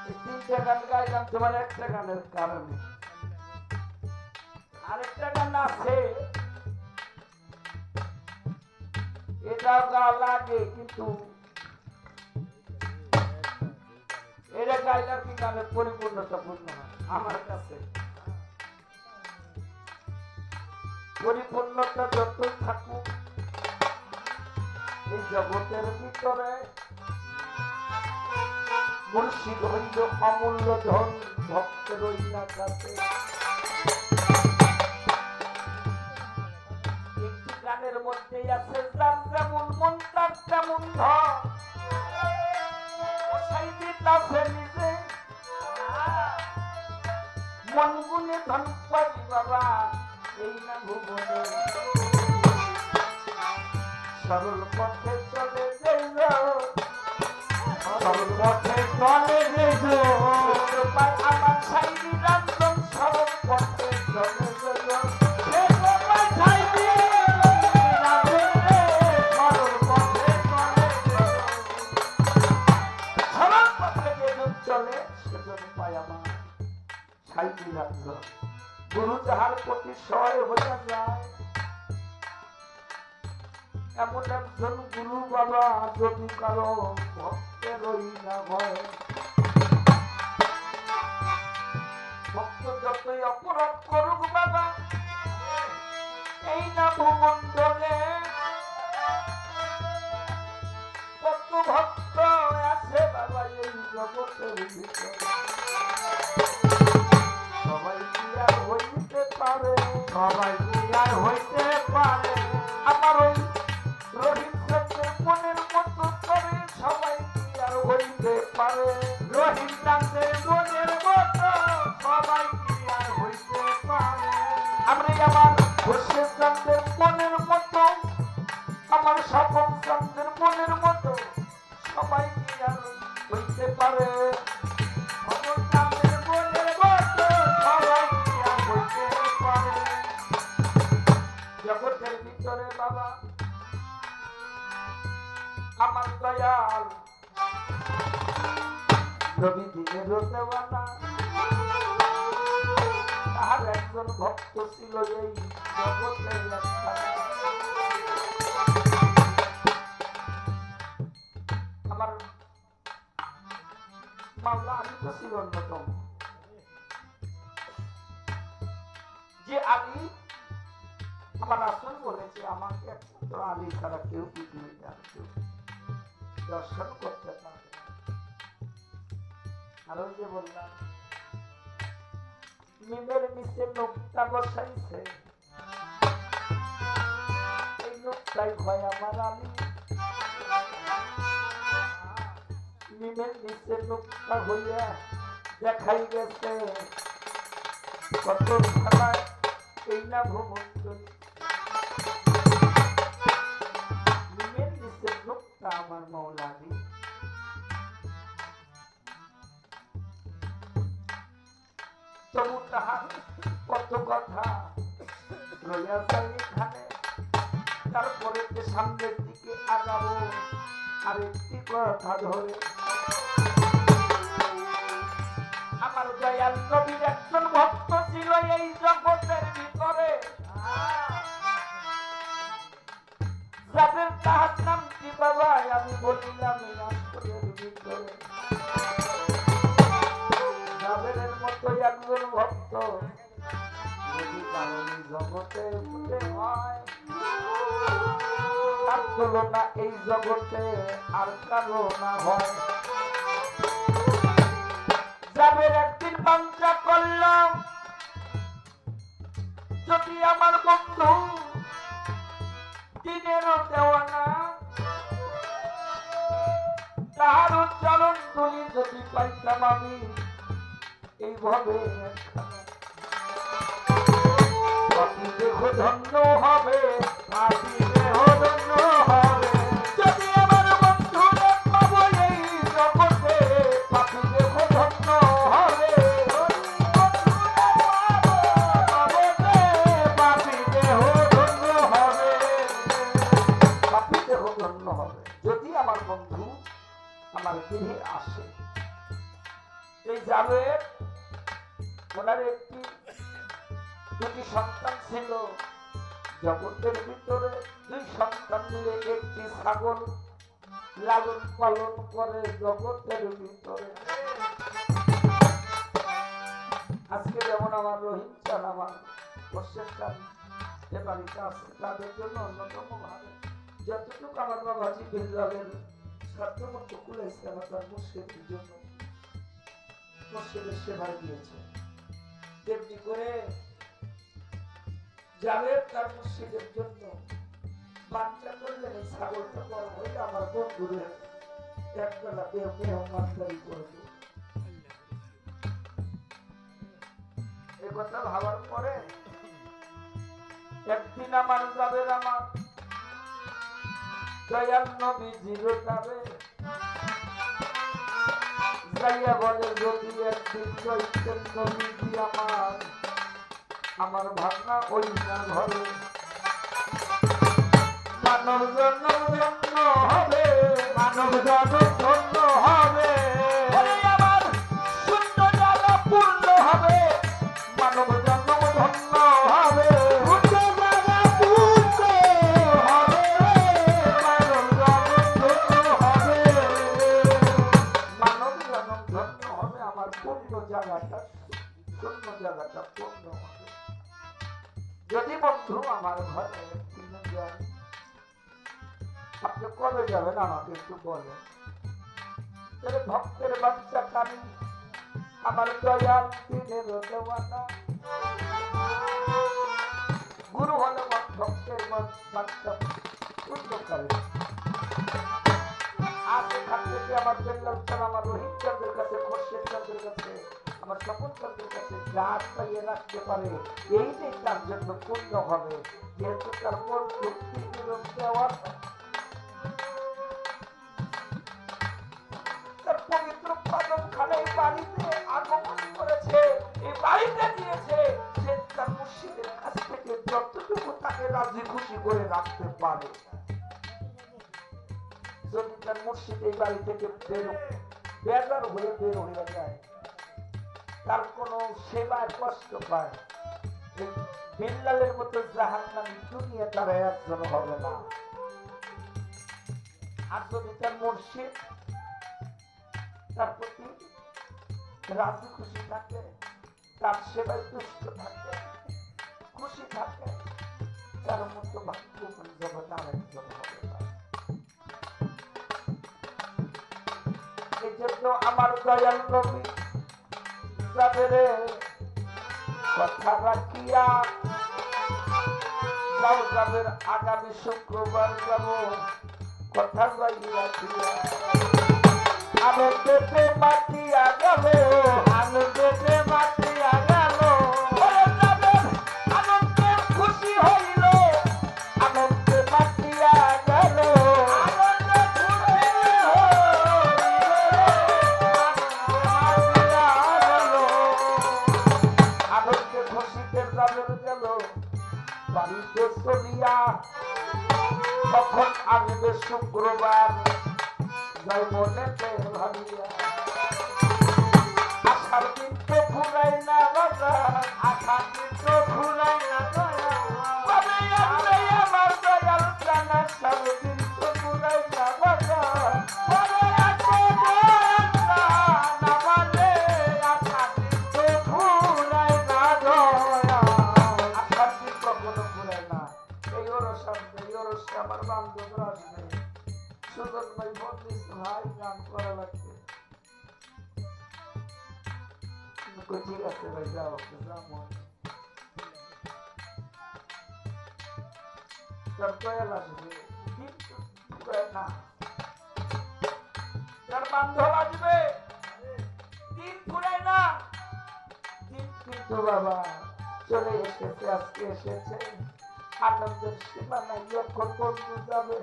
তিনটা গান গাইলাম তোমার একটা গানের কারণে। আরেকটা গান আছে, এটাও গা লাগে, কিন্তু এটা গাইলাম কি গানের পরিপূর্ণতা পূর্ণ হয় আমার কাছে। পরিপূর্ণতা যতই থাকুক এই জগতের ভিতরে, মুর্শিদ হইল অমূল্য ধন, ভক্তের না কাছে। একটি গানের মধ্যেই আছে, যার যেমন মন তার তেমন ধন, নিজে মন গুণে ধন পাবি বাবা এই না ভুবনে। সরল পথে চলে যাইল, সরল পথে চলে যাইল আমার সাইডি রাজন, সরল পথে চলে যাইল গুরু যাহার প্রতি সহায় হইয়া যায়, এমন একজন গুরু বাবা যদি কারো ভক্তেরই না হয়। ভক্ত যতই অপরাধ করুক বাবা এই না ভূমণ্ডলে, কত ভক্ত আছে বাবা এই জগতের ভিতরে, সবাই কি আর হইতে পারে, সবাই কি আর হইতে পারে আমার ওই রহিম চন্দ্রের মনের মতো করে, সবাই কি আর হইতে পারে রহিম চন্দ্রের মনের মতো, সবাই কি আর হইতে পারে। আমি আমার খুরশেদ চন্দ্রের মনের মতো, আমার স্বপন চন্দ্রের মনের মতো, সবাই কি আর হইতে পারে জগতের ভিতরে বাবা। আমার দয়াল নবী দিনের দেওয়ানা, তাহার একজন ভক্ত ছিল এই জগতের আমার মাওলা আলী তো ছিল অন্যতম, যে আলী আমার রাসূল বলেছে আমাকে একমাত্র আলী ছাড়া কেউ পৃথিবীতে আর কেউ দর্শন করতে পারবে না। আর ওই যে বললাম মিমের নিচে নোকটা বসাইছে, এই নোকটাই হয় আমার আলী। মিমের নিচে নোকটা হইয়া দেখাই গেছে কত খেলায় এই না ভূমণ্ডলী, মিমের নিচে নোকটা আমার মওলা আলী। তবু তাহার কত কথা রইয়া যায় এখানে, তারপরে যে সামনের দিকে আগাবো আরেকটি কথা ধরে। আমার দয়াল নবীর একজন ভক্ত ছিল এই জগতের ভিতরে, যাদের তাহার নাম কি বাবা আমি বলিলাম এই রাষ্ট্রের ভিতরে, যাদের মতো একজন ভক্ত যদি কারণ জগতে ভুলে হয়, তার তুলনা এই জগতে আর কারো না হয়। যাদের একদিন বাঞ্ছা করলাম যদি আমার বন্ধু দিনেরও দেওয়ানা, তাহার উচ্চারণ তুলি যদি পাইতাম আমি এইভাবে পাপি দেহ ধন্য হবে, পাপি দেহ ধন্য হবে যদি আমার বন্ধু পাবো এই জগতে, পাপি দেহ ধন্য হবে, পাপি দেহ ধন্য হবে, পাপি দেহ ধন্য হবে যদি আমার বন্ধু আমার গৃহে আসে। যাবে ওনার দুটি সন্তান ছিল জগতের ভিতরে দুই সন্তান মিলে একটি ছাগল লালন পালন করে জগতের ভিতরে। আজকে যেমন আমার রহিম চান আমার বর্ষের চান যে বাড়িতে আছে তাদের জন্য অন্যতম ভাবে যতটুকু আমার বাবাজি বিল্লালের সাধ্যমতো কুলাইছে আমার তার মুর্শিদের জন্য মুর্শিদের সেবায় দিয়েছে। তেমনি করে যাবে তার মুর্শিদের জন্য বাচ্চা করলেন এই ছাগলটা বড় হইলে আমার বন্ধুরে একবেলা মেহমানদারি করবে। এ কথা ভাবার পরে একদিন আমার যাবে আমার দয়াল নবীজির যাবে যাইয়া বলে যদি একদিন চৈতেন নবীজি আমার ভাবনা ওই না ঘরে মানব জন্ম ধন্য হবে মানব জন্ম ধন্য হবে আমার শূন্য জায়গা পূর্ণ হবে মানব জন্ম ধন্য হবে যদি বন্ধু আমার ঘরে যায় আপনি কবে যাবেন আমাকে একটু বলেন। ভক্তের বাচ্চা কানি আমার দয়াল দিনের দেওয়ানা গুরু হলে ভক্তের বাচ্চা উন্নতকারী আজকে থাকতে আমার বেল্লাল চান আমার রোহিত চন্দ্রের কাছে খোরশেদ চন্দ্রের কাছে আমার স্বপন চন্দ্রের কাছে গাছ পাইয়ে রাখতে পারে এইটাই তার জন্য পূর্ণ হবে যেহেতু তার মন ভক্তি দেওয়ার তার পবিত্র পাদন খানে বাড়িতে আগমন করেছে এই বাড়িতে দিয়েছে সে তার মুর্শিদের কাছ থেকে যতটুকু তাকে রাজি খুশি করে রাখতে পারে। যদি তার মুর্শিদ এই বাড়ি থেকে বেজার হয়ে বের হয়ে যায় তার কোন সেবায় কষ্ট পায় বিল্লালের মতো জাহান্নামী দুনিয়া তারা একজন হবে না। আর যদি তার মুর্শিদ তার প্রতি রাজি খুশি থাকে তার সেবায় তুষ্ট থাকে খুশি থাকে তার মতো ভাগ্যবান জগৎ আরেকজন হবে না। এই জন্য আমার দয়াল নবী যাদের কথা রাখিয়া যাও যাদের আগামী শুক্রবার যাব কথা যাই রাখিয়া আনন্দেতে মাতিয়া গেল আনন্দেতে মাতিয়া গেল আনন্দে খুশি হইল আনন্দে মাতিয়া গেল আনন্দে খুশিতে যাবেন গেল বাড়িতে চলিয়া তখন আসবে শুক্রবার যাই মনেতে ভাবিয়া আশার দিন তো ঘুরাই না বাজার আশার দিন তো ঘুরাই না আমার দয়াল জানা সব দিন তো ঘুরাই না বাজার আমার বান্ধবরা আসবে সুন্দর ভাই বলছিস ভাই গান করা লাগবে ঠিক আছে ভাই যাও না তার বান্ধব আসবে দিন ফুরায় না দিন কিন্তু বাবা চলে এসেছে আজকে এসেছে আনন্দের সীমা নাই যখন বন্ধু যাবে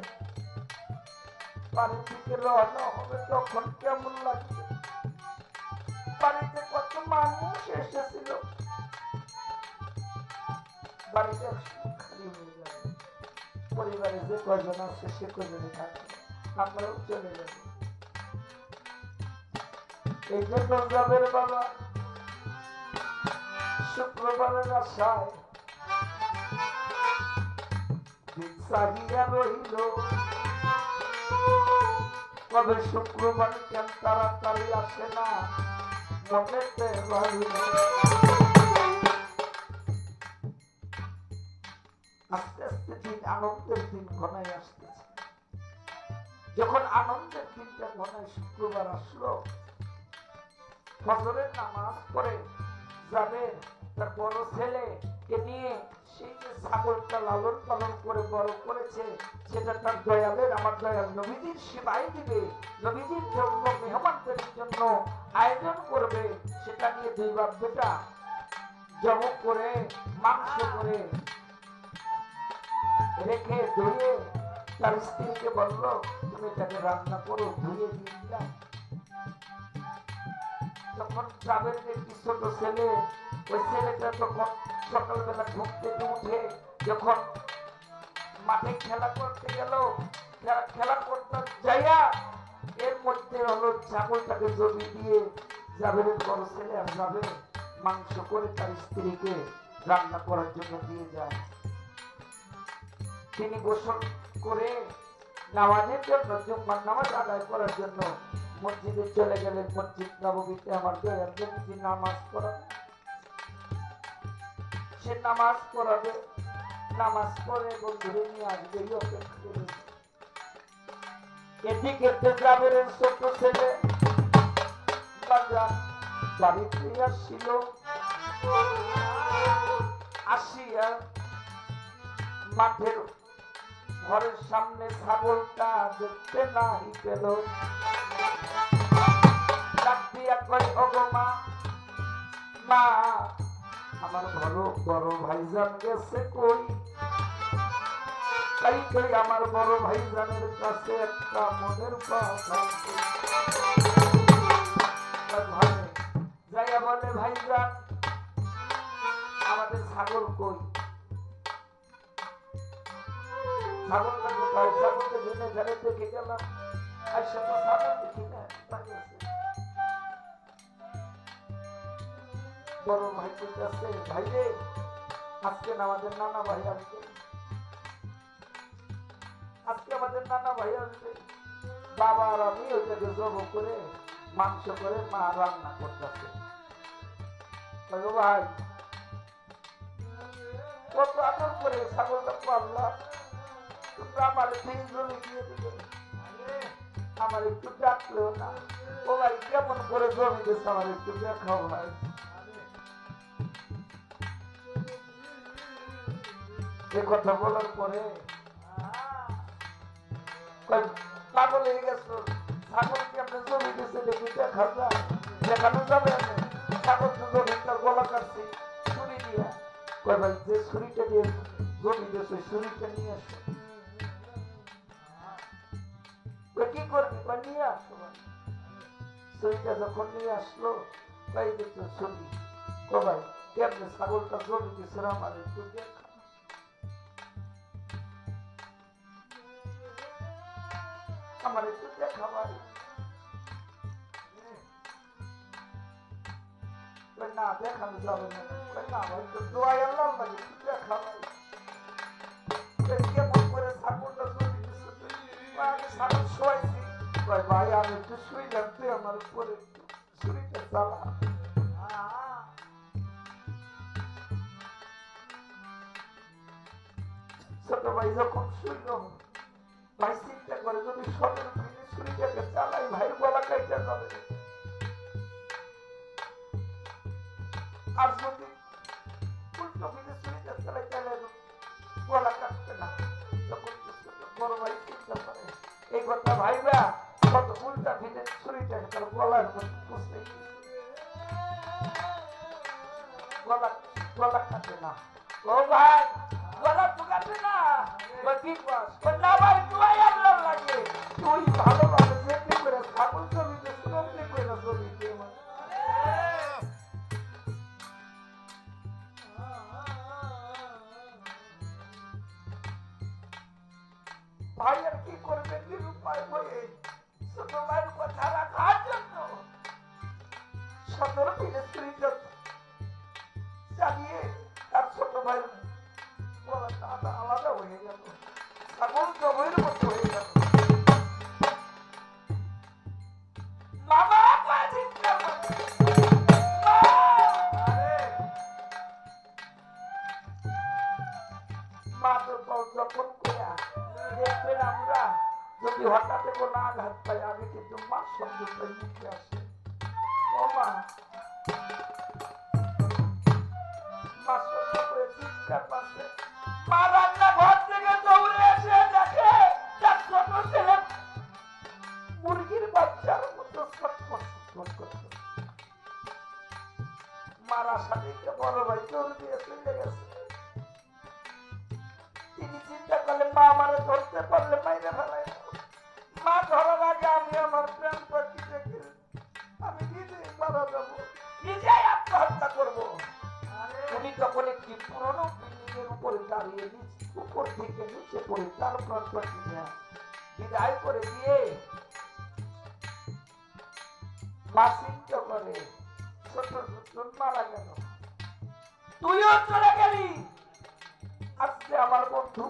বাড়ি থেকে রওনা হবে তখন কেমন লাগবে বাড়িতে কত মানুষ এসেছিল বাড়িতে খালি হয়ে যাবে পরিবারে যে কজন আছে সে কজনে থাকবে আমরাও চলে যাব এই জন্য যাবের বাবা শুক্রবারের আশায় দিন চাহিয়া রইল, তবে শুক্রবার কেন তাড়াতাড়ি আসে না মনেতে রইল। আস্তে আস্তে দিন আনন্দের দিন ঘনায় আসতেছে। যখন আনন্দের দিনটা ঘনায় শুক্রবার আসলো, ফজরের নামাজ পড়ে যাবে তার বড় ছেলেকে নিয়ে সেই যে ছাগলটা লালন পালন করে বড় করেছে সেটা তার দয়ালের আমার দয়াল নবীজির সেবায় দিবে, নবীজির জন্য মেহমানদের জন্য আয়োজন করবে। সেটা নিয়ে দুই বাপ বেটা জমক করে মাংস করে রেখে ধুয়ে তার স্ত্রীকে বলল, তুমি এটাকে রান্না করো, ধুয়ে দিয়ে দিলাম। তখন গ্রামের একটি ছোট ছেলে, ওই ছেলেটা তখন সকালবেলা ঘুম থেকে উঠে যখন মাঠে খেলা করতে গেল, খেলা করতে যাইয়া এর মধ্যে হলো ছাগলটাকে জমি দিয়ে জাবেরের বড় ছেলে আর যাবে মাংস করে তার স্ত্রীকে রান্না করার জন্য দিয়ে যায়। তিনি গোসল করে নামাজের জন্য জুম্মার নামাজ আদায় করার জন্য মসজিদে চলে গেলেন। মসজিদ নববীতে আমার দয়াল নবীজি নামাজ পড়াবে, সে নামাজ পড়াবে, নামাজ পড়ে বন্ধুরে নিয়ে আসবে অপেক্ষা করে। এদিকে জাবের ছোট ছেলে বাড়িতে আসছিল, আসিয়া মাঠের ঘরের সামনে ছাগলটা দেখতে নাই পেল। ডাক দিয়া কয়, ওগো মা, মা আমার বড় ভাইজান গেছে কই? তাই কই আমার বড় ভাইজানের কাছে একটা মনের কথা যাইয়া বলে, ভাইজান আমাদের ছাগল কই? ছাগলটা কোথায়? ছাগলটা জেনে ঘরে দেখে গেলাম, আর সে তো ছাগল দেখি না, বড় ভাই বলতেছে, ভাই রে আজকে আমাদের নানা ভাই আসবে, আজকে আমাদের নানা ভাই আসবে, বাবা আর আমি ওইটাকে জব করে মাংস করে মা রান্না করতেছে। ভাই কত আদর করে ছাগলটা পারলাম, তোমরা আমার তিনজনে দিয়ে দিবে, আমার একটু ডাকলেও না। ও ভাই কেমন করে জমি গেছে আমার একটু দেখাও ভাই। এ কথা বলার পরে পাগল হয়ে গেছো, ছাগল কি আপনার জমি গেছে দেখি দেখা যায়, দেখানো যাবে না। ছাগল তো জমি তার গলা কাটছে ছুরি দিয়া, কয় ভাই যে ছুরিটা দিয়ে জমি গেছে ছুরিটা নিয়ে আসো। কি করবি? নিয়ে আসো। ছুরিটা যখন নিয়ে আসলো, তাই দেখছো ছবি, ও ভাই কেমনে ছাগলটা জমি গেছে আমার একটু দেখা, আমার একটু দেখা ভাই। না দেখানো যাবে না, না ভাই তো দোয়াই আল্লাহ লাগে, একটু দেখা ভাই। কেমন করে ছাগলটা জমি গেছে তুই? ছাগল শোয়াইছি, ভাই আমি একটু শুইলাম, তুই আমার উপরে একটু ছুরিটা চালা। ছোট ভাই যখন শুইল, ভাই চিন্তা করে যদি সদর ফিরে ছুরিটাকে চালাই ভাইয়ের গলা কাইটা যাবে, আর যদি উল্টো ফিরে ছুরিটা চালাই তাহলে গলা কাটবে না। তখন বড় ভাই চিন্তা করে এই কথা ভাইবা, কত উল্টা ফিরে ছুরিটাকে তার গলার মধ্যে পুষতে গলা কাটে না। ও ভাই গলা তো কাটে না, কি না ভাই তুই আল্লাহ লাগে, তুই ভালোভাবে যেতে করে ছাগল জমিতে সুরক্ষিত করে জমিতে ভাই আর কি করবে নিরুপায় হয়ে ছোট ভাইয়ের কথা রাখার জন্য সদর মিনিস্ট্রি চালিয়ে তার ছোট ভাই গলাটা আলাদা হয়ে গেল, ছাগল জবের মতো হয়ে গেল। যখন দেখবেন আমরা যদি হঠাৎ কোনো আঘাত পাই, আগে কিন্তু মা শব্দটা মুখে আসে। ও মা, মা শব্দ করে চিৎকার পাচ্ছে। মা রান্নাঘর থেকে দৌড়ে এসে দেখে তার ছোট ছেলে মুরগির বাচ্চার মতো ছটফট করছে। মার আশা দেখে বড় ভাই দৌড় দিয়ে চলে গেছে। তিনি চিন্তা করলেন মা আমারে ধরতে পারলে মাইরে ফেলাই, মা ধরার আগে আমি আমার প্রেম পাখি দেখে আমি নিজেই মারা যাবো, নিজেই আত্মহত্যা করবো। উনি তখন একটি পুরনো বিল্ডিং এর উপরে দাঁড়িয়ে উপর থেকে নিচে পড়ে তার প্রাণ পাখি বিদায় করে দিয়ে মা চিন্তা করে ছোট ছোট মারা গেল, তুইও চলে গেলি। আজকে আমার বন্ধু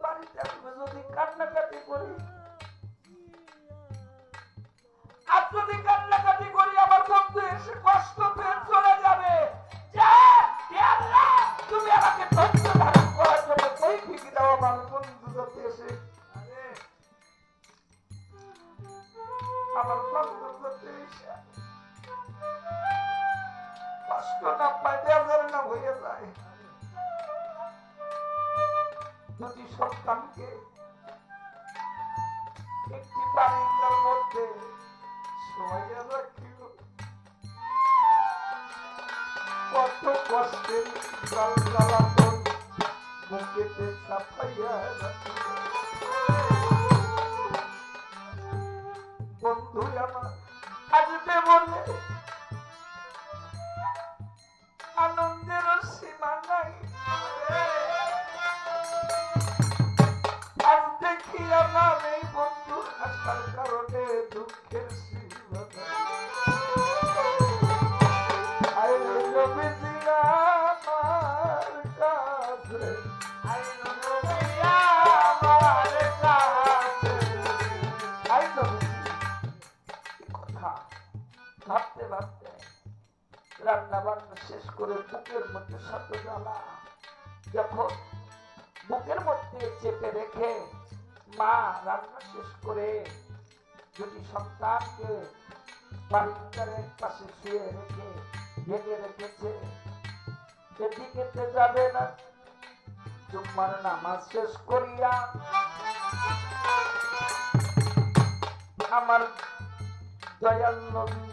বাড়িতে আসবে, যদি কান্নাকাটি করি, আর যদি কান্নাকাটি করি আমার বন্ধু এসে কষ্ট পেয়ে চলে যাবে। তুমি আমাকে ধৈর্য ধারণ করার জন্য সেই ঠিকই দাও আমার বন্ধু যাতে এসে আমার বন্ধু যাতে এসে কষ্ট না পায়, দেওয়ার না হয়ে যায়। দুটি সন্তানকে একটি বারিন্দার মধ্যে শোয়াইয়া রাখিল, কত কষ্টের জ্বালাতন বুকেতে চাপাইয়া রাখিল। বন্ধু আমার আসবে বলে আনন্দের সীমা নাই, আজ দেখি আমার এই বন্ধু আসার কারণে দুঃখের সীমা নাই। ভাবতে ভাবতে রান্না বান্না শেষ করে বুকের মধ্যে শত জ্বালা যখন বুকের মধ্যে চেপে রেখে মা রান্না শেষ করে দুটি সন্তানকে বারিন্দার পাশে শুয়ে রেখে ভেঙে রেখেছে, এদিকে যাবে না। জুম্মার নামাজ শেষ করিয়া আমার দয়াল নবী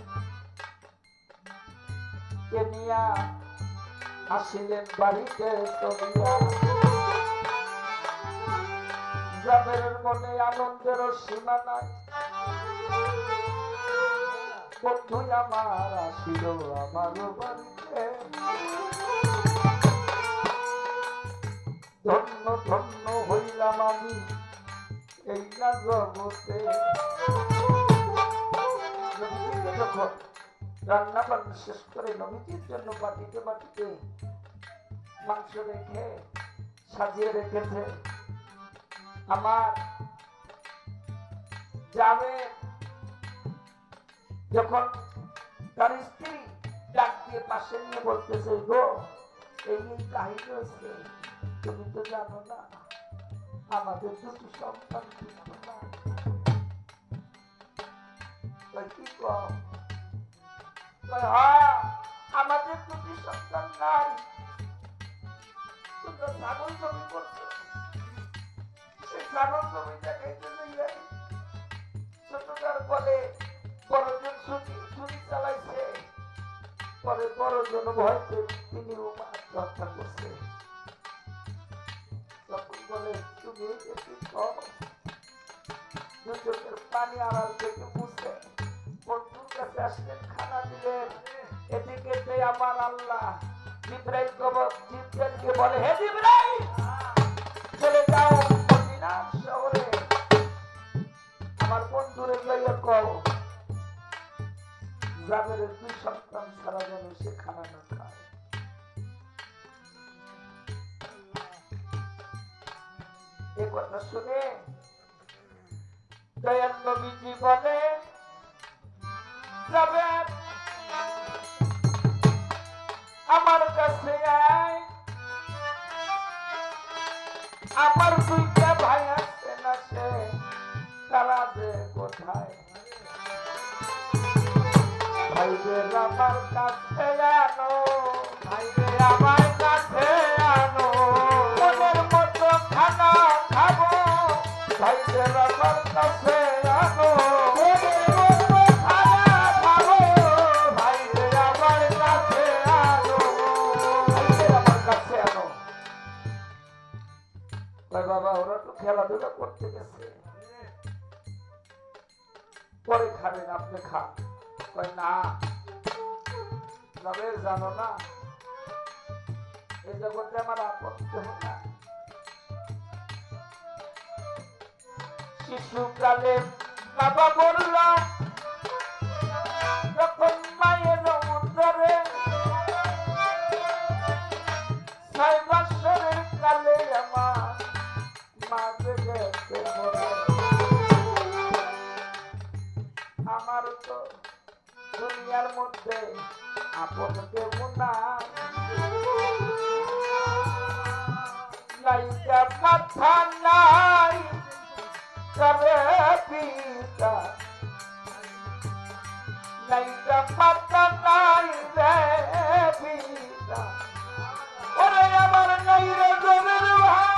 কে নিয়া আসিলেন বাড়িতে চলিয়া। জাবেরের মনে আনন্দের সীমা নাই, বন্ধু আমার আসিল আমার বাড়িতে। ধন্য ধন্য হইলাম আমি এই না জগতে। যখন রান্না বান্না শেষ করে নবীজির জন্য বাটিতে বাটিতে মাংস রেখে সাজিয়ে রেখেছে, আমার যাবে যখন তার স্ত্রী ডাক দিয়ে পাশে নিয়ে বলতেছে, গো এই কাহিনী হচ্ছে, তুমি তো জানো না আমাদের দুটি সন্তান কি কম, আমাদের দুটি সন্তান নাই, তোমরা ছাগল জমি করছো, সেই ছাগল জমি দেখাইতে যাই ছোটটার বলে বড়জন ছুরি চালাইছে, পরে বড়জন ভয়তে তিনি আত্মহত্যা করছে। তখন বলে তুমি দুজনের পানি আড়াল থেকে বুঝে বন্ধুর কাছে আসলেন, খানা দিলেন। এদিকে আমার আল্লাহ জিব্রাইলকে বলে, হে জিব্রাইল চলে যাও মদিনা শহরে, আমার বন্ধুরে লইয়া কও জাবেরের দুই সন্তান ছাড়া যেন সে খানা না খায়। এ কথা শুনে দয়াল নবীজি বলে, জাবের আমার কাছে আয়, আমার দুইটা ভাই আছে না, সে তারা যে কোথায়? ভাইদের আমার কাছে আনো, ভাইদের আমার কাছে আনো, মনের মতো খানা খাবো, ভাইদের আমার কাছে আনো, মনের মতো খানা খাবো, ভাইদের আমার কাছে আনো, ভাইদের আমার কাছে আনো। ভাই বাবা ওরা তো খেলাধুলা করতে গেছে, পরে খাবেন, আপনি খান। না জানো না, এই জগতে আমার আপত্তি হয় না। শিশুকালে বাবা বলল, যখন মায়ের উদরে 6 বছরের কালে আমার মা গেছে মরে। আমার তো দুনিয়ার মধ্যে আপন কেউ নাই, নাইকা মাথা নাই করে পিতা, নাইকা মাথা নাই রে পিতা, ওরে আমার নাই রে জনের ভাই।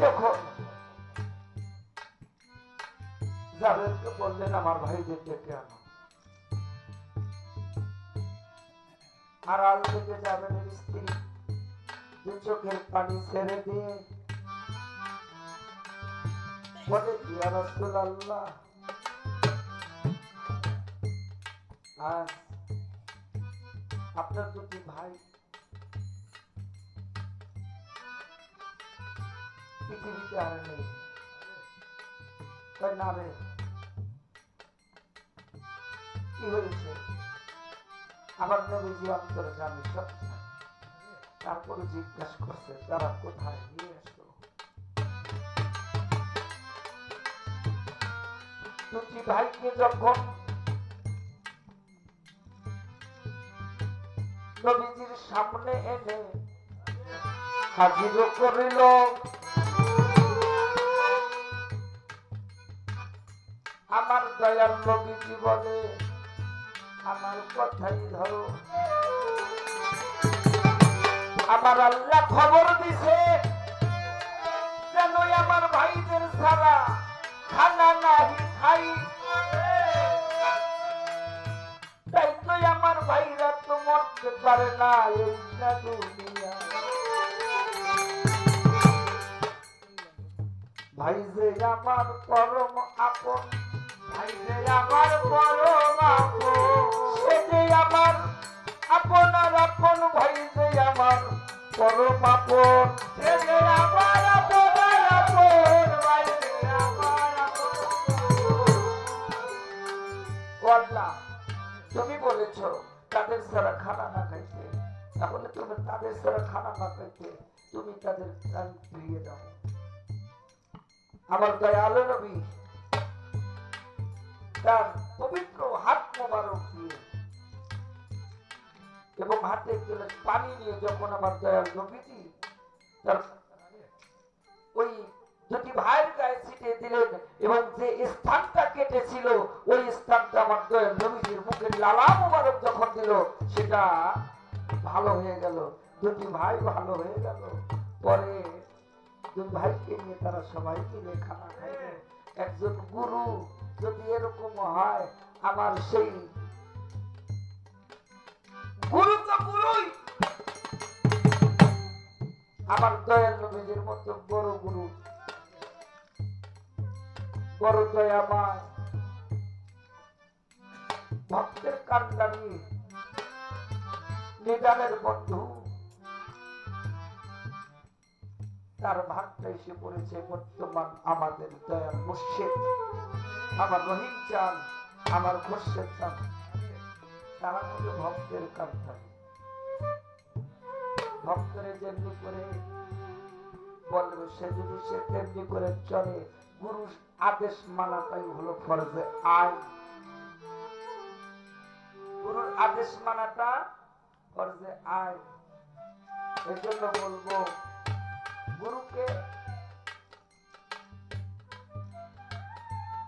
যখন জাবেরকে বললেন আমার ভাইদের ডেকে আনো, আড়াল থেকে জাবেরের স্ত্রী দু চোখের পানি ছেড়ে দিয়ে বলে, ইয়া রাসূলুল্লাহ, আজ আপনার দুটি ভাই পৃথিবীতে আর নেই। না রে, কি হয়েছে? আমার নবীজি অন্তরে জানি সব। তারপরে জিজ্ঞাসা করছে, তারা কোথায়? নিয়ে আসো। দুটি ভাইকে যখন নবীজির সামনে এনে হাজির করিল, আমার দয়াল নবীজি বলে, আমার কথাই ধরো, আমার আল্লাহ খবর দিছে যেন আমার ভাইদের ছাড়া খানা নাহি খাই, তাই তো আমার ভাইরা তো মরতে পারে না এই না দুনিয়া। ভাই যে আমার পরম আপন, ভাই যে আমার পরম আপন, সে যে আমার আপন আর আপন, ভাই যে আমার পরম আপন, সে যে আমার আপন আর আপন, ভাই যে আমার আপন। আল্লাহ তুমি বলেছ তাদের ছাড়া খানা না খাইতে, তাহলে তুমি তাদের ছাড়া খানা না খাইতে তুমি তাদের কান ফিরিয়ে দাও। আমার দয়ালু নবী তার পবিত্র হাত মোবারক দিয়ে এবং হাতে গ্লাস পানি নিয়ে যখন আমার দয়াল নবীজি তার ওই দুটি ভাইয়ের গায়ে ছিটিয়ে দিলেন এবং যে স্থানটা কেটেছিল ওই স্থানটা আমার দয়াল নবীজির মুখে লালা মোবারক যখন দিল সেটা ভালো হয়ে গেল, দুটি ভাই ভালো হয়ে গেল। পরে দুই ভাইকে নিয়ে তারা সবাই মিলে খানা খাইবে। একজন গুরু যদি এরকম হয়, আমার সেই গুরু তো গুরুই, আমার দয়াল নবীজির মতো বড় গুরু, বড় দয়াময়, ভক্তের কান্ডারি, নিদানের বন্ধু, তার ভাগটা এসে পড়েছে বর্তমান আমাদের দয়াল মুর্শিদ, আমার রহিম চান, আমার খুরশেদ চান, তারা হলো ভক্তের কান্ডারি। ভক্তরে যেমনি করে বলবে সে যদি সে তেমনি করে চলে, গুরু আদেশ মানাটাই হলো ফরজে আইন। গুরুর আদেশ মানাটা ফরজে আইন। এই জন্য বলবো গুরুকে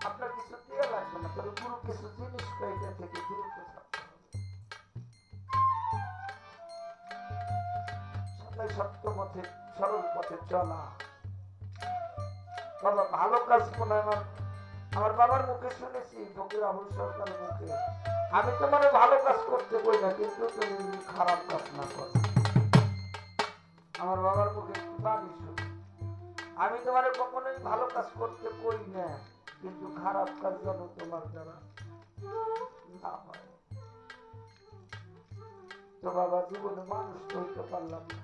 আপনার কিছু দিয়ে লাগবে না, তবে গুরু কিছু জিনিস এটা থেকে গুরুকে সত্য পথে সরল পথে চলা। বাবা ভালো কাজ কোন আমার বাবার মুখে শুনেছি, ফকির আবুল সরকারের মুখে, আমি তোমার ভালো কাজ করতে বই না, কিন্তু তুমি খারাপ কাজ না করো। আমার বাবার মুখে বাণী শুনি, আমি তোমার কখনোই ভালো কাজ করতে কই না, কিন্তু খারাপ কাজ যেন তোমার দ্বারা না হয়। তো বাবা জীবনে মানুষ হইতে পারলাম না,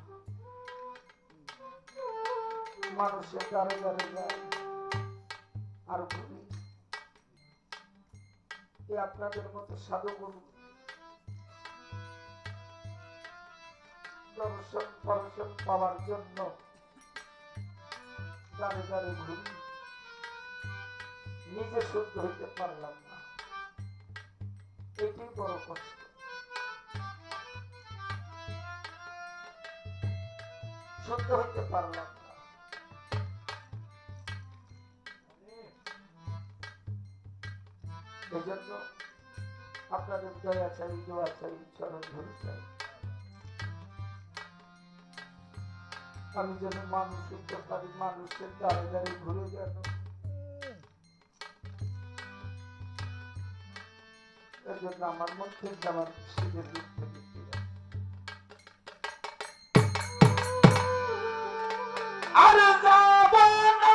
মানুষের দ্বারে দ্বারে যায় আর ঘুরি। আপনাদের মতো সাধু গুরু দর্শন পরশন পাওয়ার জন্য দ্বারে দ্বারে ঘুরি, নিজে শুদ্ধ হইতে পারলাম না, এটাই বড় কষ্ট। শুদ্ধ হইতে পারলাম না, এই জন্য আপনাদের দয়া চাই, দোয়া চাই, চরণ ধরে চাই, আমি যেন মানুষ হইতে পারি, মানুষের দ্বারে দ্বারে ঘুরে যেন এর জন্য আমার মধ্যে আমার শিবের রূপ থেকে আর যাব না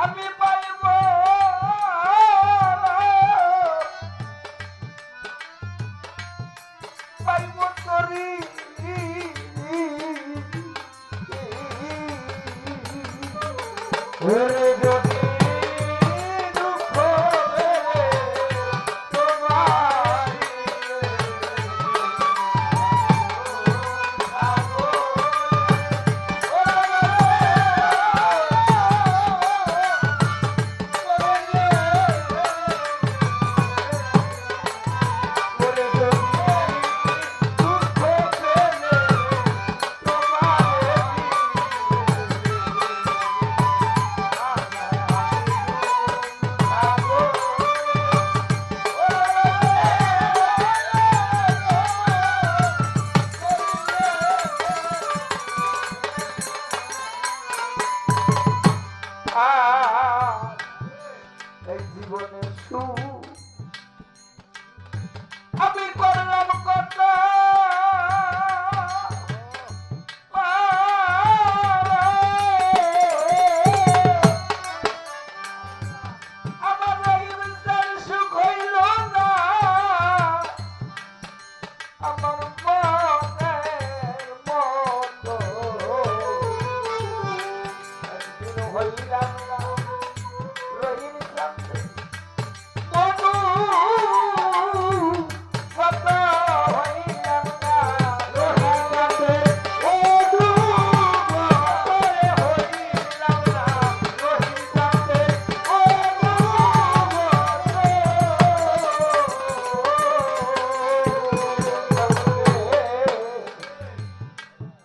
আমি পাইব পাইব তরি আমার মনের মতো একদিন হইলাম না রহিম কাছে মনু কত হইলাম না রহিম কাছে মনু হইলাম না রহিম কাছে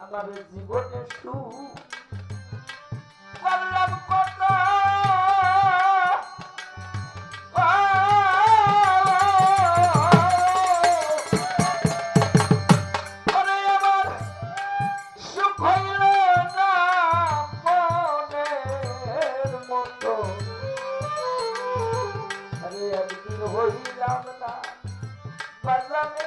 আমার জীবনে সুখ করলাম কত আরে আমার সুখ হইল না মনের মতো আরে একদিন হইলাম না বাজানে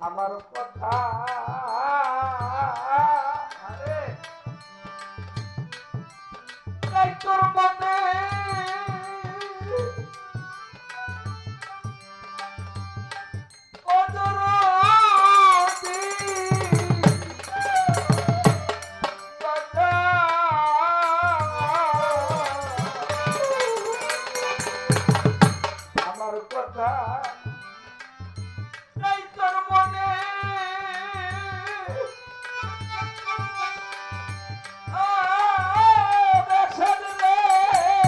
আমার কথা তাই তোর মনে আমার কথা তাই তোর মনে বেসন রে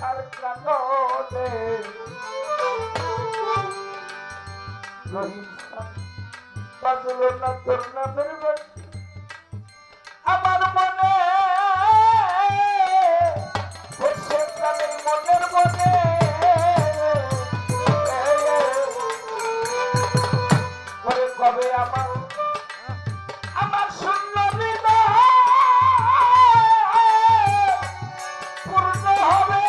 আশার কাননে রহিম বাজলো না তোর নামের বাঁশি আমার মনে সে প্রাণের মনের মনে পরে কবে আমার আমার শূন্য হৃদয় পূর্ণ হবে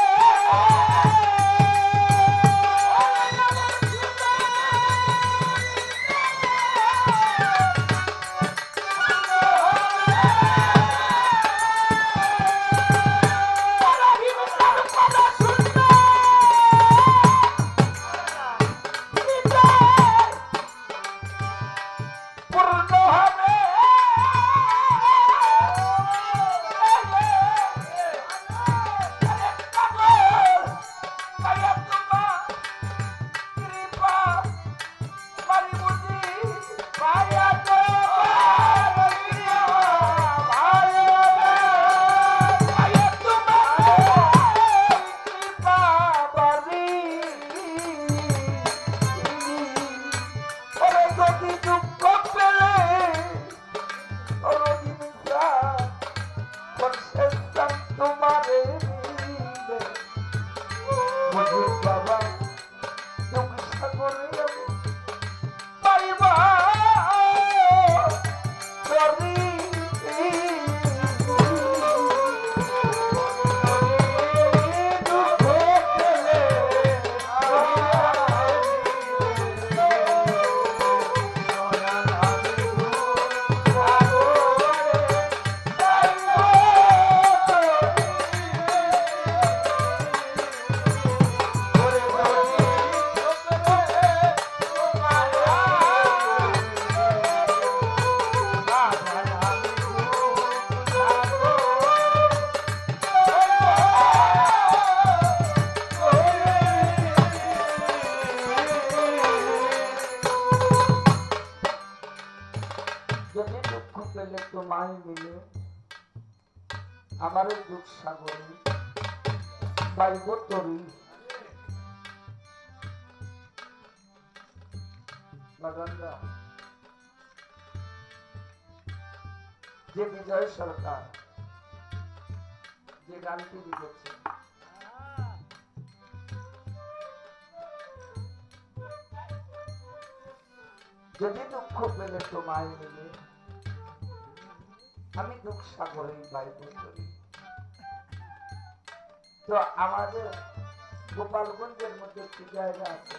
আমার দুঃখ সাগরে পাইব তরি যে বিজয় সরকার যে গানটি লিখেছে যদি দুঃখ পেলে তোমায় মিলে আমি দুঃখ সাগরেই বাইব করি। তো আমাদের গোপালগঞ্জের মধ্যে একটি জায়গা আছে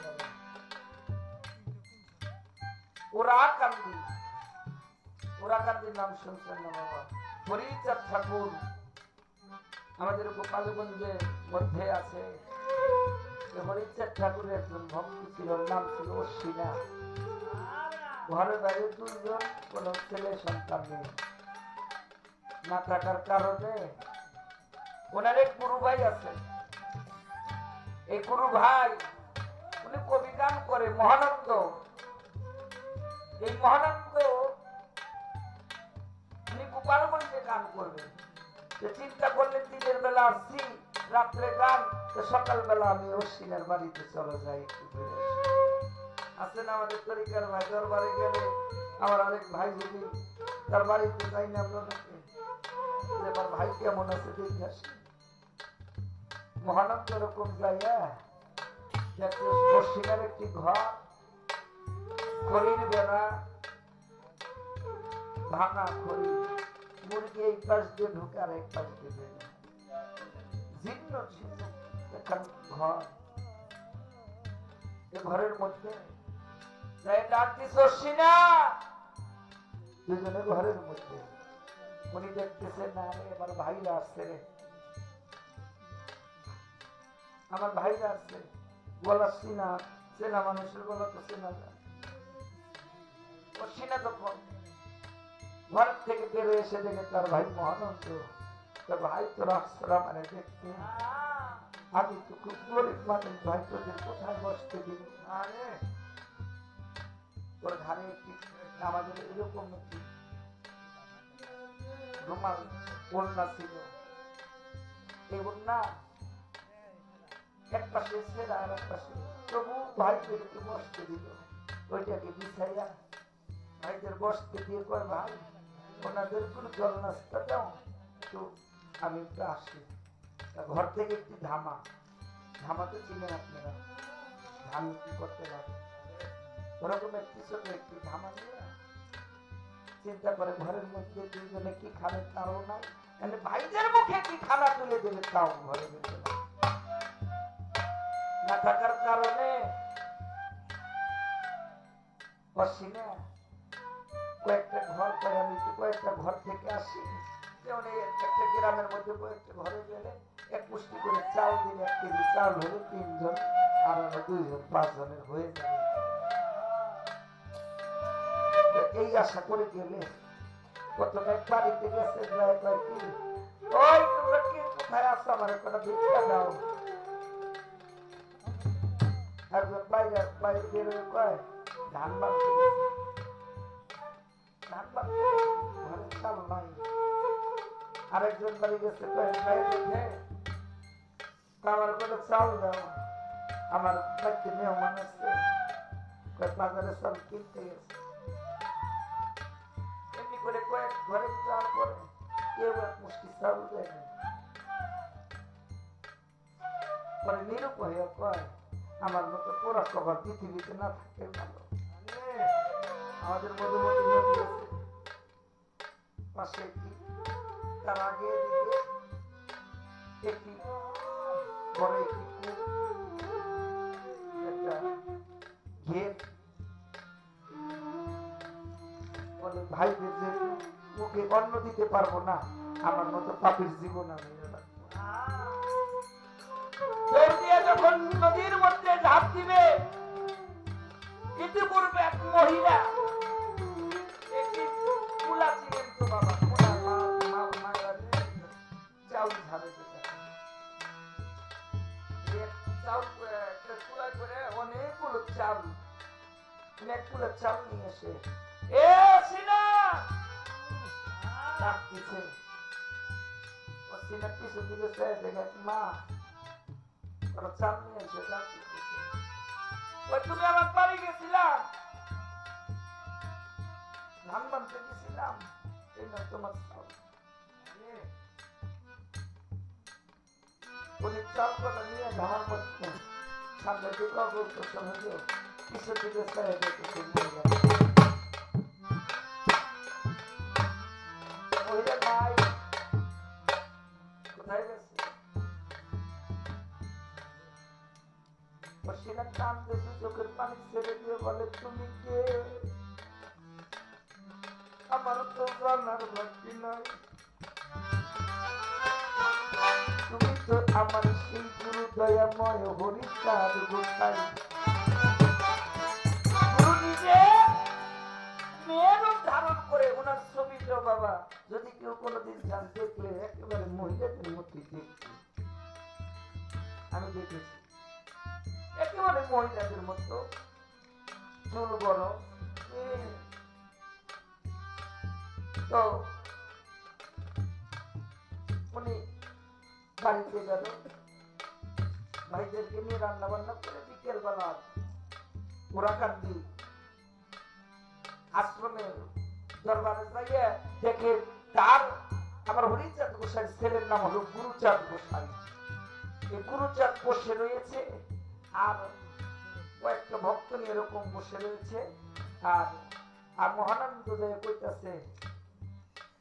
ওরাকান্দির নাম শুনছেন না বাবা? হরিচাঁদ ঠাকুর আমাদের গোপালগঞ্জের মধ্যে আছে। হরিচাঁদ ঠাকুরের একজন ভক্ত ছিল, নাম ছিল অশ্বিনা। ঘরে বাইরে দুজন, কোন ছেলে সন্তান নেই, না থাকার কারণে ওনার এক গুরু ভাই আছে। এই গুরু ভাই উনি কবি গান করে, মহানন্দ। এই মহানন্দ উনি গোপালগঞ্জে গান করবেন। চিন্তা করলেন দিনের বেলা আসছি, রাত্রে গান, সকালবেলা আমি অশ্বিনের বাড়িতে চলে যাই, একটু ঘুরে আসেন। আমাদের তরিকার ভাই দরবারে গেলে আমার আরেক ভাই যদি তার বাড়িতে যাই না, আমার ভাই কেমন আছে দেখে আসি। মহানন্দ এরকম জায়গা অশ্বিনের একটি ঘর, খড়ির বেড়া, ভাঙা খড়ি, মুরগি এই পাশ দিয়ে ঢুকে আর এক পাশ দিয়ে বেরোয়, জীর্ণ ছিল এখান ঘর। ঘরের মধ্যে দুজনে ঘরের মধ্যে উনি দেখতেছেন না, আমার ভাইরা আসছে রে, আমার ভাইরা আসছে। গলা চিনা, চেনা মানুষের গলা তো চেনা যায়। অশ্বিনা তখন ঘর থেকে বেরো এসে দেখে তার ভাই মহানন্দ। তার ভাই তো রাস্তা মানে দেখতে, আমি তো খুব গরিব মানুষ, ভাই তোদের কোথায় বসতে দিন? তোর ঘরে একটি আমাদের এরকম একটি রুমাল ওড়না ছিল, এই ওড়না এক পাশে ছেড়া আর এক পাশে তবু ভাইদেরকে বসতে দিল ওইটাকে বিছাইয়া ভাইদের বসতে দিয়ে কয় ভাই ওনাদের কোনো জল নাস্তা দাও তো আমি একটু আসি ঘর থেকে একটি ধামা ধামাতে চিনেন আপনারা ধান কি করতে লাগে ওরকম একটি ছোট একটি ধামা নিয়ে চিন্তা করে ঘরের মধ্যে দুইজনে কি খাবে তাও নাই ভাইদের মুখে কি খানা তুলে দেবে তাও ঘরে ভেতরে না থাকার কারণে অসীমে কয়েকটা ঘর করে আমি কয়েকটা ঘর থেকে আসি যেমন একটা গ্রামের মধ্যে কয়েকটা ঘরে গেলে এক মুষ্টি করে চাল দিলে 1 কেজি চাল হলে 3 জন আর 2 জন 5 জনের হয়ে যাবে এই আশা করে গেলে প্রথমে বাড়িতে গেছে যায় কয় কি ওই তোমরা কি কোথায় আসো আমার একটা ভিক্ষা দাও একজন বাইরে বাইরে বেরোয় কয় ধান বানতে গেছে ধান বানতে ঘরে চাল নাই আরেকজন বাড়ি গেছে কয় বাইরে আমার কোনো চাল দাও আমার বাড়িতে মেহমান আছে কয় বাজারে চাল কিনতে গেছে এমনি করে কয়েক ঘরে যাওয়ার পরে কেউ এক মুষ্টি চাল দেয় না পরে নিরুপায় কয় আমার মতো পোড়া কভার পৃথিবীতে না থাকে ভালো আমাদের মধুমতি নদী আছে পাশে একটি তার আগে দিকে একটি বড় একটি কূপ একটা ঘের বলে ভাইদের যে মুখে অন্ন দিতে পারবো না আমার মতো পাপের জীবন আমি যখন নদীর মধ্যে ঝাঁপ দিবে ইতিপূর্বে এক মহিলা একটি কুলা ছিলেন তো বাবা চাউল ঝাড়ে চাউল কুলা করে অনেকগুলো চাউল অনেকগুলো চাউল নিয়ে এসে এ সিনা ডাক দিছে ও সিনা পিছু দিকে দেখে মা চাল নিয়ে এসে ডাক দিচ্ছে ওই তুমি আমার বাড়ি গেছিলাম ধান বানতে গেছিলাম এই না তোমার চাল উনি চাল কটা নিয়ে ধামার মধ্যে সামনে দিকে অগ্রসর হলো পিছন দিকে চাই দেখে মহিলা নাই কোথায় গেছে সেটা কান দেখে চোখের পানি ছেড়ে দিয়ে বলে তুমি কে আমার তো জানার বাকি নাই তুমি তো আমার সেই গুরু দয়াময় হরিচাঁদ গোসাই গুরু নিজে মেয়ের ধারণ করে ওনার ছবিটা বাবা যদি কেউ কোনোদিন যান দেখলে একেবারে মহিলাদের মধ্যে দেখছি আমি দেখেছি একেবারে মহিলাদের মতো চুল বড় তো উনি বাড়িতে গেল ভাইদেরকে নিয়ে রান্না বান্না করে বিকেল বেলা ওরাকান্দি আশ্রমের দরবারে যাইয়ে দেখে তার আমার হরিচাঁদ গোসাই ছেলের নাম হলো গুরুচাঁদ গোসাই এই গুরুচাঁদ বসে রয়েছে আর কয়েকটা ভক্ত নিয়ে এরকম বসে রয়েছে আর আর মহানন্দ জয় কইতাছে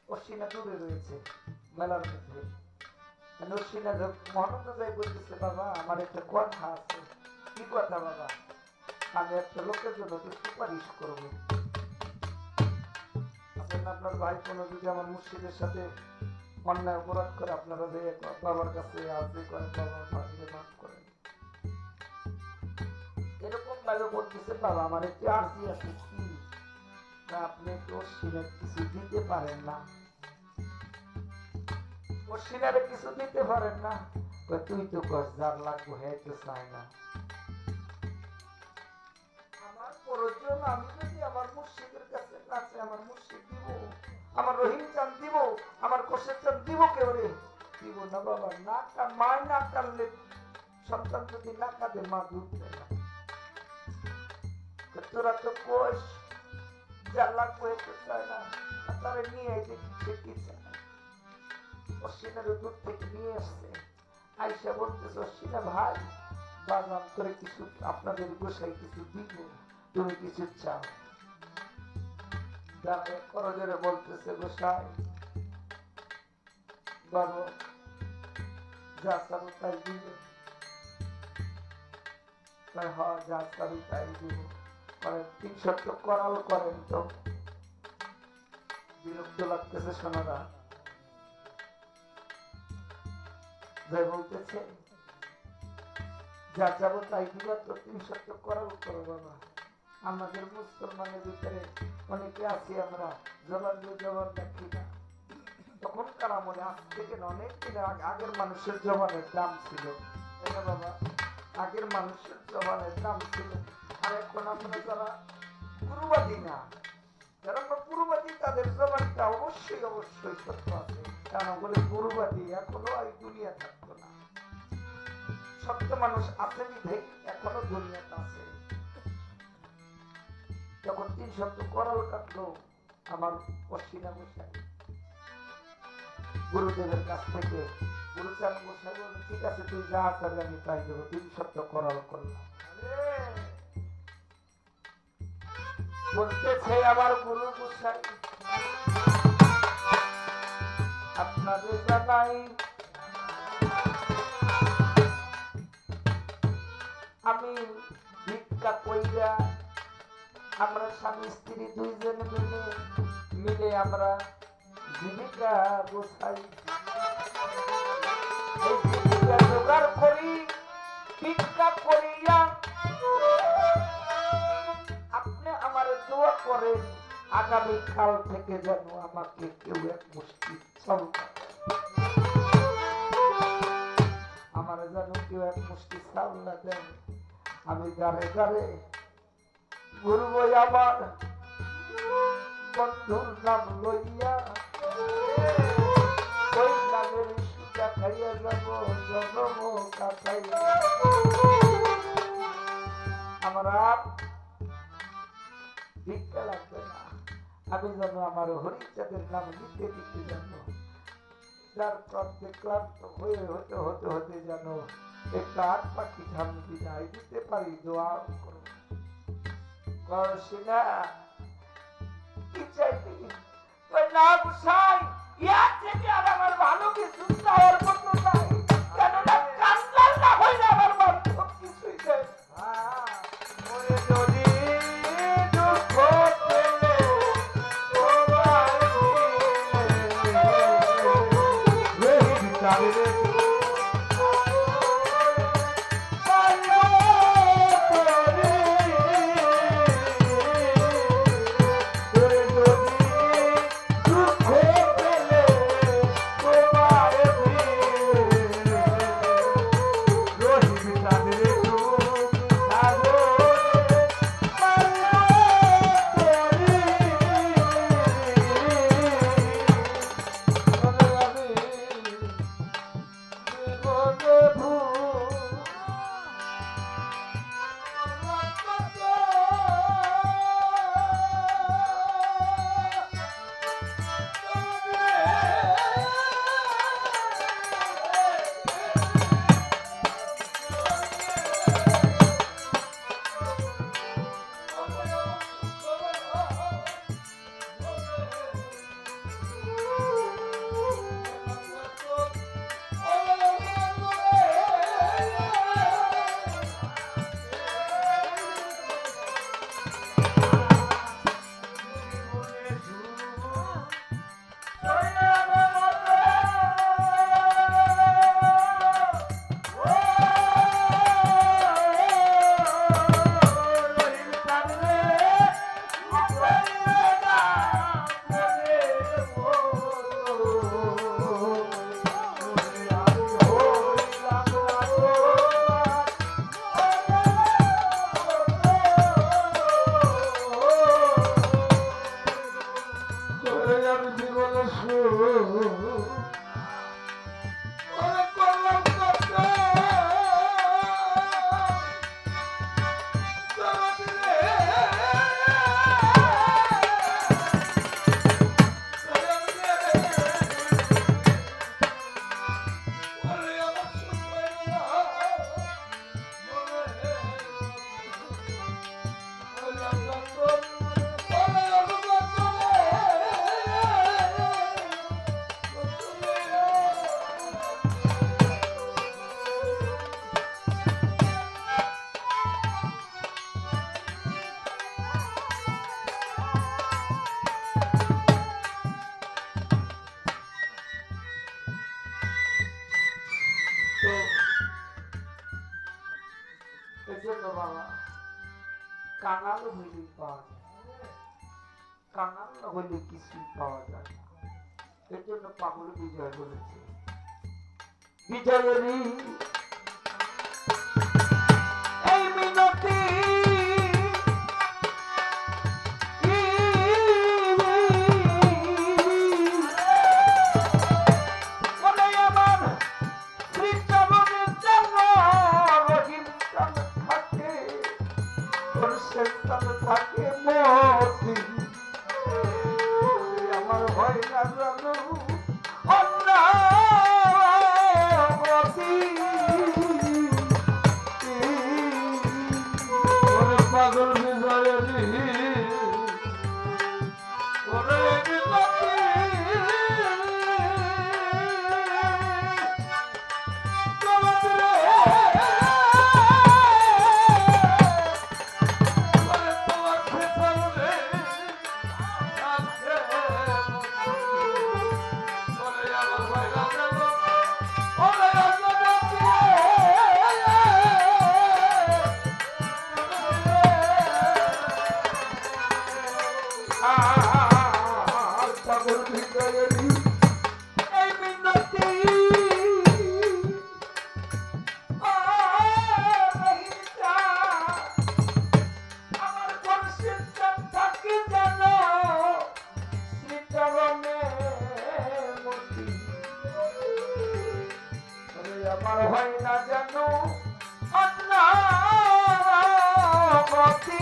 অশ্বিনা দূরে রয়েছে মেলার মধ্যে অশ্বিনা মহানন্দ জয় কইতেছে বাবা আমার একটা কথা আছে কি কথা বাবা আমি একটা লোকের জন্য সুপারিশ করবো আপনার ভাই কোনো যদি আমার মুর্শিদের সাথে অন্যায় অপরাধ করে আপনারা যে বাবার কাছে আসবে করে বাবা ভাইকে মাফ করেন এরকম ভাবে বলতেছে বাবা আমার একটু আর্জি আছে কি আপনি তো অশ্বিনের কিছু দিতে পারেন না অশ্বিনারে কিছু দিতে পারেন না তুই তো কস যার লাগবো হ্যাঁ তো চাই না আমার প্রয়োজন আমি যদি আমার মুর্শিদের কাছে কাছে আমার মুর্শিদ দিব আমার রহিম চাঁদ দিব আমার কোষের চাঁদ দিব কেউ রে দিব না বাবা না মায় না কানলে সন্তান যদি না কাঁদে মা দুধ দেয় না। তোরা তো কোষ জ্বালা কয়েতে চায় না, তারা নিয়ে দেখি সে কি চায়। অশ্বিনের দূর থেকে নিয়ে আসছে, আইসা বলতেছে অশ্বিনা ভাই বাগান করে কিছু আপনাদের গোসাই কিছু দিব, তুমি কিছু চাও। করজরে বলতেছে গোসাই বাবু যা চাবো তাই দিবে। হ্যাঁ যা চাবি তাই দিব। 300 করাল করেন তো। বিরক্ত লাগতেছে সোনারা, যাই বলতেছে যা যাবো তাই দিবা তো 300 করাল করো বাবা। আমাদের মুসলমানের ভিতরে অনেকে আছি আমরা জবান দিয়ে জবান রাখি না। তখনকার আমলে আজ থেকে অনেক দিন আগের মানুষের জবানের দাম ছিল, তাই না বাবা? আগের মানুষের জবানের দাম ছিল। আর এখন আমরা যারা পুরুবাদী না, যারা আমরা পুরুবাদী তাদের জবানটা অবশ্যই অবশ্যই সত্য আছে। কারণ বলে পুরুবাদী এখনো এই দুনিয়া থাকতো না। সত্য মানুষ আছে বিধেই এখনো দুনিয়াতে আছে। যখন 300 করাল কাটলো আমার অশ্বিনা গোসাই গুরুদেবের কাছ থেকে, গুরুচান গোসাই বলল ঠিক আছে তুই যা চাবি আমি তাই দেবো। 300 করাল করলাম। বলতেছে আমার গুরু গোসাই আপনাদের জানাই আমি ভিক্ষা কইরা আমরা স্বামী স্ত্রী দুইজন মিলে আমরা জীবিকা গোছাই। এই জীবিকা জোগাড় করি, ভিক্ষা করিয়া আপনি আমার দোয়া করেন আগামী কাল থেকে যেন আমাকে কেউ এক মুষ্টি চাল আমার যেন কেউ এক মুষ্টি চাল না দেন। আমি গারে গারে ঘুরবো আমার বন্ধুর নাম লইয়া, ওই নামের সুতা খাইয়া যাব জন্ম কাটাইয়া। আমার ভিক্ষা লাগবে না, আমি যেন আমার হরিচাঁদের নাম লিখতে দিতে জানো। যার পথে ক্লান্ত হয়ে হতে হতে হতে যেন একটা আট পাখি ধান বিদায় দিতে পারি। দোয়া করো করছিনা কি চাইবি? না গোসাই ইয়ার থেকে আর আমার ভালো কিছু চাওয়ার মতো নাই, কেননা কান্নার না হইলে আমার মন সব কিছুই চাই। যদি দুঃখ পেলে তোমার তো এই জন্য বাবা কাঙাল হইলে পাওয়া যায়, কাঙাল না হইলে কিছুই পাওয়া যায় না। এই জন্য পাগল বিজয় বলেছে, বিজয়েরই এই মিনতি বলে আমার শ্রীচরণের জন্য রহিম চাল থাকে, হর্ষের চাল থাকে মতি, আমার ভয় না জানো অন্য পাগল বিজয়েরই ওরে বিপত্তি পাগল বিজয়েরই এই মিনতি আমার বর্ষের চান থাকে জানো শ্রীচরণে মতি, আমার হয় না জানো অন্য মতি।